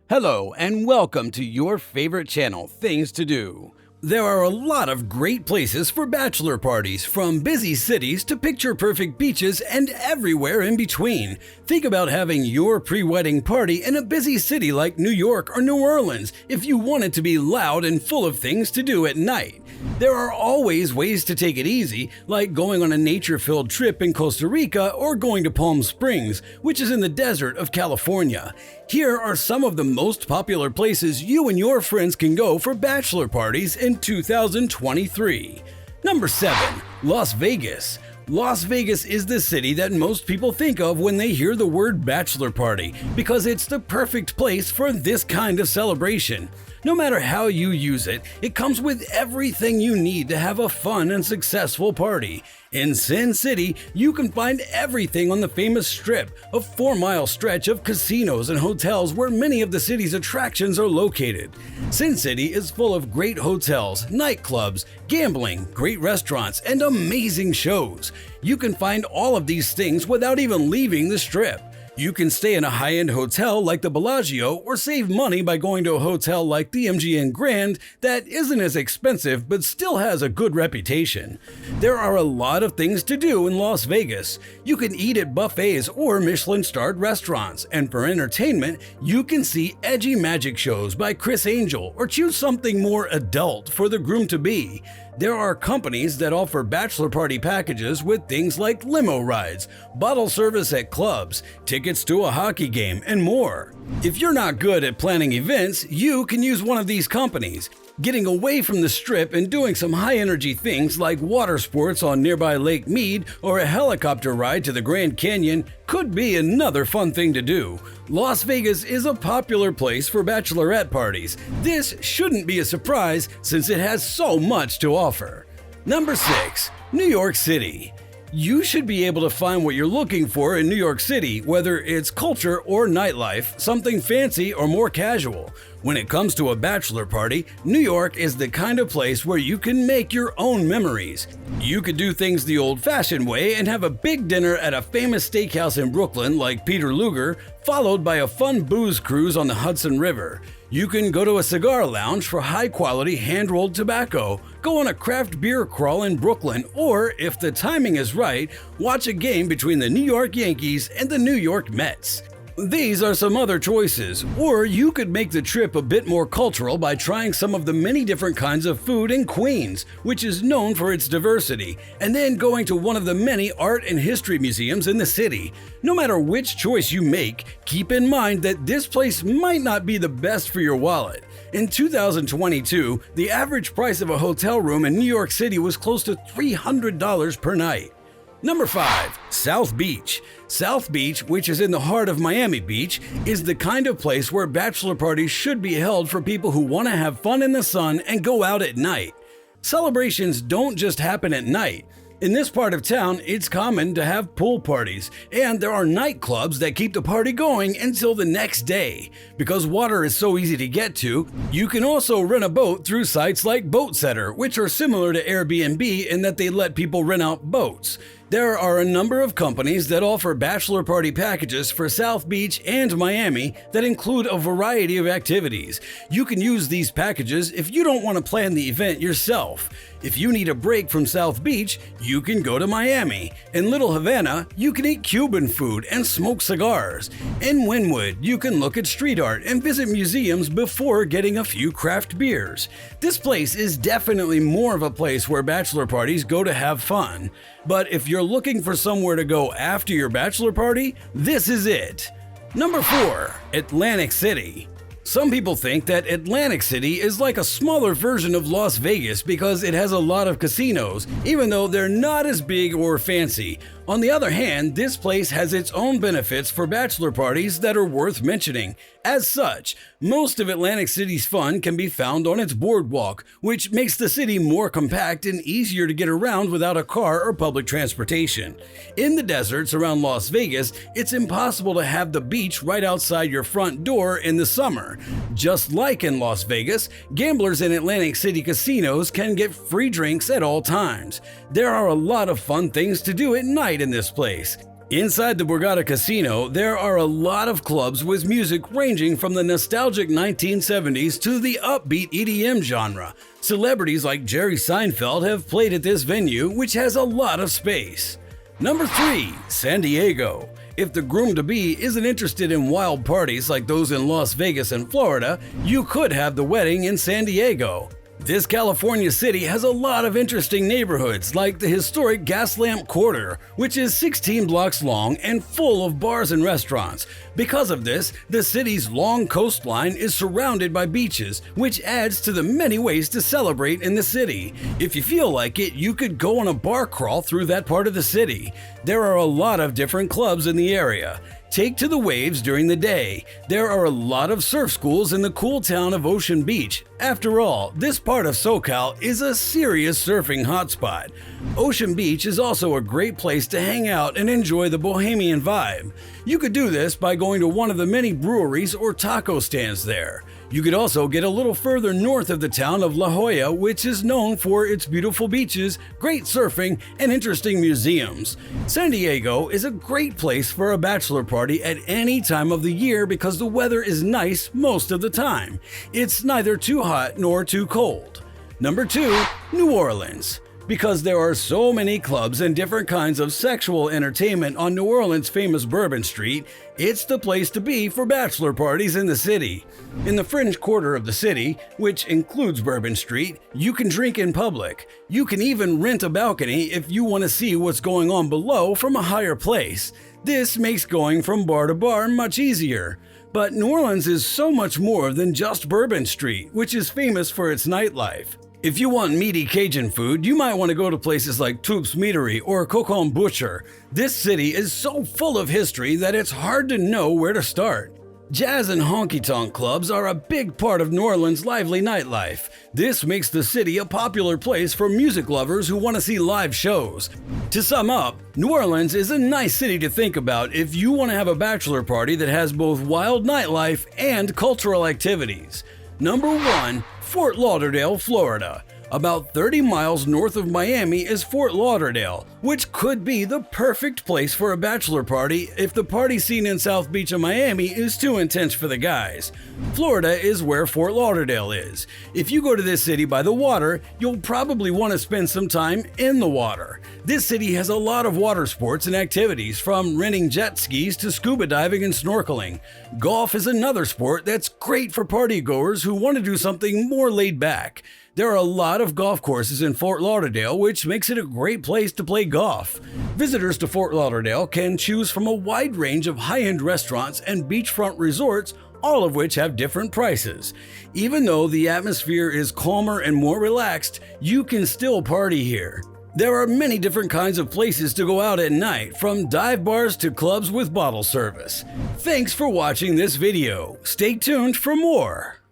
Hello and welcome to your favorite channel, Things to Do. There are a lot of great places for bachelor parties, from busy cities to picture-perfect beaches and everywhere in between. Think about having your pre-wedding party in a busy city like New York or New Orleans if you want it to be loud and full of things to do at night. There are always ways to take it easy, like going on a nature-filled trip in Costa Rica or going to Palm Springs, which is in the desert of California. Here are some of the most popular places you and your friends can go for bachelor parties in 2023. Number 7. Las Vegas. Las Vegas is the city that most people think of when they hear the word bachelor party because it's the perfect place for this kind of celebration. No matter how you use it, it comes with everything you need to have a fun and successful party. In Sin City, you can find everything on the famous Strip, a 4-mile stretch of casinos and hotels where many of the city's attractions are located. Sin City is full of great hotels, nightclubs, gambling, great restaurants, and amazing shows. You can find all of these things without even leaving the Strip. You can stay in a high-end hotel like the Bellagio or save money by going to a hotel like the MGM Grand that isn't as expensive but still has a good reputation. There are a lot of things to do in Las Vegas. You can eat at buffets or Michelin-starred restaurants, and for entertainment, you can see edgy magic shows by Chris Angel or choose something more adult for the groom-to-be. There are companies that offer bachelor party packages with things like limo rides, bottle service at clubs, tickets to a hockey game, and more. If you're not good at planning events, you can use one of these companies. Getting away from the Strip and doing some high-energy things like water sports on nearby Lake Mead or a helicopter ride to the Grand Canyon could be another fun thing to do. Las Vegas is a popular place for bachelorette parties. This shouldn't be a surprise since it has so much to offer. Number 6. New York City. You should be able to find what you're looking for in New York City, whether it's culture or nightlife, something fancy or more casual. When it comes to a bachelor party, New York is the kind of place where you can make your own memories. You could do things the old-fashioned way and have a big dinner at a famous steakhouse in Brooklyn like Peter Luger, followed by a fun booze cruise on the Hudson River. You can go to a cigar lounge for high-quality hand-rolled tobacco, go on a craft beer crawl in Brooklyn, or, if the timing is right, watch a game between the New York Yankees and the New York Mets. These are some other choices, or you could make the trip a bit more cultural by trying some of the many different kinds of food in Queens, which is known for its diversity, and then going to one of the many art and history museums in the city. No matter which choice you make, keep in mind that this place might not be the best for your wallet. In 2022, the average price of a hotel room in New York City was close to $300 per night. Number 5. South Beach. South Beach, which is in the heart of Miami Beach, is the kind of place where bachelor parties should be held for people who want to have fun in the sun and go out at night. Celebrations don't just happen at night. In this part of town, it's common to have pool parties, and there are nightclubs that keep the party going until the next day. Because water is so easy to get to, you can also rent a boat through sites like BoatSetter, which are similar to Airbnb in that they let people rent out boats. There are a number of companies that offer bachelor party packages for South Beach and Miami that include a variety of activities. You can use these packages if you don't want to plan the event yourself. If you need a break from South Beach, you can go to Miami. In Little Havana, you can eat Cuban food and smoke cigars. In Wynwood, you can look at street art and visit museums before getting a few craft beers. This place is definitely more of a place where bachelor parties go to have fun. But if you're looking for somewhere to go after your bachelor party, this is it. Number 4. Atlantic City. Some people think that Atlantic City is like a smaller version of Las Vegas because it has a lot of casinos, even though they're not as big or fancy. On the other hand, this place has its own benefits for bachelor parties that are worth mentioning. As such, most of Atlantic City's fun can be found on its boardwalk, which makes the city more compact and easier to get around without a car or public transportation. In the deserts around Las Vegas, it's impossible to have the beach right outside your front door in the summer. Just like in Las Vegas, gamblers in Atlantic City casinos can get free drinks at all times. There are a lot of fun things to do at night in this place. Inside the Borgata Casino, there are a lot of clubs with music ranging from the nostalgic 1970s to the upbeat EDM genre. Celebrities like Jerry Seinfeld have played at this venue, which has a lot of space. Number 3. San Diego. If the groom-to-be isn't interested in wild parties like those in Las Vegas and Florida, you could have the wedding in San Diego. This California city has a lot of interesting neighborhoods like the historic Gaslamp Quarter, which is 16 blocks long and full of bars and restaurants. Because of this, the city's long coastline is surrounded by beaches, which adds to the many ways to celebrate in the city. If you feel like it, you could go on a bar crawl through that part of the city. There are a lot of different clubs in the area. Take to the waves during the day. There are a lot of surf schools in the cool town of Ocean Beach. After all, this part of SoCal is a serious surfing hotspot. Ocean Beach is also a great place to hang out and enjoy the bohemian vibe. You could do this by going to one of the many breweries or taco stands there. You could also get a little further north of the town of La Jolla, which is known for its beautiful beaches, great surfing, and interesting museums. San Diego is a great place for a bachelor party at any time of the year because the weather is nice most of the time. It's neither too hot nor too cold. Number 2. New Orleans. Because there are so many clubs and different kinds of sexual entertainment on New Orleans' famous Bourbon Street, it's the place to be for bachelor parties in the city. In the fringe quarter of the city, which includes Bourbon Street, you can drink in public. You can even rent a balcony if you want to see what's going on below from a higher place. This makes going from bar to bar much easier. But New Orleans is so much more than just Bourbon Street, which is famous for its nightlife. If you want meaty Cajun food, you might want to go to places like Toup's Meadery or Cocon Butcher. This city is so full of history that it's hard to know where to start. Jazz and honky-tonk clubs are a big part of New Orleans' lively nightlife. This makes the city a popular place for music lovers who want to see live shows. To sum up, New Orleans is a nice city to think about if you want to have a bachelor party that has both wild nightlife and cultural activities. Number 1. Fort Lauderdale, Florida. About 30 miles north of Miami is Fort Lauderdale, which could be the perfect place for a bachelor party if the party scene in South Beach of Miami is too intense for the guys. Florida is where Fort Lauderdale is. If you go to this city by the water, you'll probably want to spend some time in the water. This city has a lot of water sports and activities, from renting jet skis to scuba diving and snorkeling. Golf is another sport that's great for partygoers who want to do something more laid back. There are a lot of golf courses in Fort Lauderdale, which makes it a great place to play golf. Visitors to Fort Lauderdale can choose from a wide range of high-end restaurants and beachfront resorts, all of which have different prices. Even though the atmosphere is calmer and more relaxed, you can still party here. There are many different kinds of places to go out at night, from dive bars to clubs with bottle service. Thanks for watching this video. Stay tuned for more.